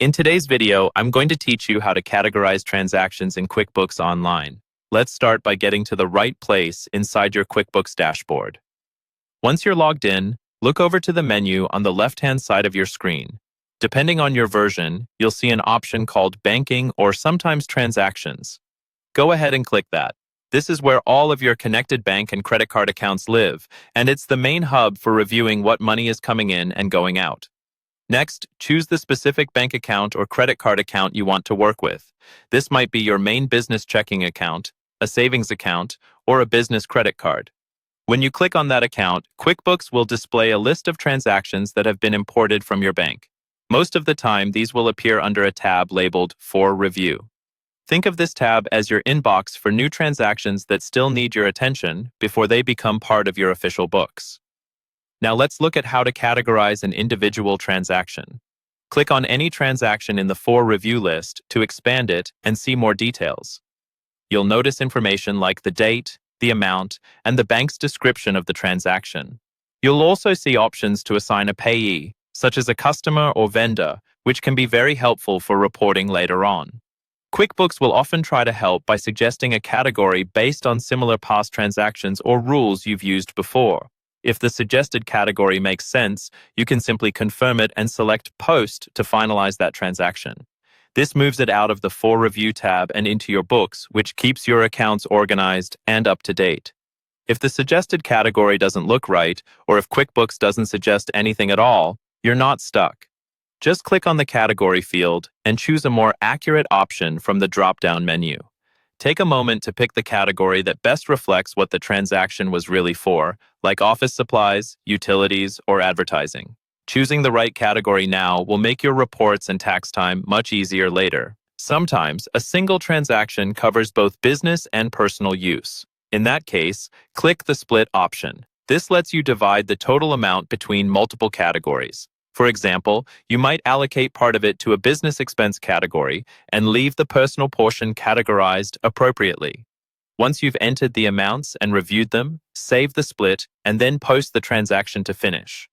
In today's video, I'm going to teach you how to categorize transactions in QuickBooks Online. Let's start by getting to the right place inside your QuickBooks dashboard. Once you're logged in, look over to the menu on the left-hand side of your screen. Depending on your version, you'll see an option called Banking or sometimes Transactions. Go ahead and click that. This is where all of your connected bank and credit card accounts live, and it's the main hub for reviewing what money is coming in and going out. Next, choose the specific bank account or credit card account you want to work with. This might be your main business checking account, a savings account, or a business credit card. When you click on that account, QuickBooks will display a list of transactions that have been imported from your bank. Most of the time, these will appear under a tab labeled For Review. Think of this tab as your inbox for new transactions that still need your attention before they become part of your official books. Now let's look at how to categorize an individual transaction. Click on any transaction in the For Review list to expand it and see more details. You'll notice information like the date, the amount, and the bank's description of the transaction. You'll also see options to assign a payee, such as a customer or vendor, which can be very helpful for reporting later on. QuickBooks will often try to help by suggesting a category based on similar past transactions or rules you've used before. If the suggested category makes sense, you can simply confirm it and select Post to finalize that transaction. This moves it out of the For Review tab and into your books, which keeps your accounts organized and up to date. If the suggested category doesn't look right, or if QuickBooks doesn't suggest anything at all, you're not stuck. Just click on the category field and choose a more accurate option from the drop-down menu. Take a moment to pick the category that best reflects what the transaction was really for, like office supplies, utilities, or advertising. Choosing the right category now will make your reports and tax time much easier later. Sometimes, a single transaction covers both business and personal use. In that case, click the Split option. This lets you divide the total amount between multiple categories. For example, you might allocate part of it to a business expense category and leave the personal portion categorized appropriately. Once you've entered the amounts and reviewed them, save the split and then post the transaction to finish.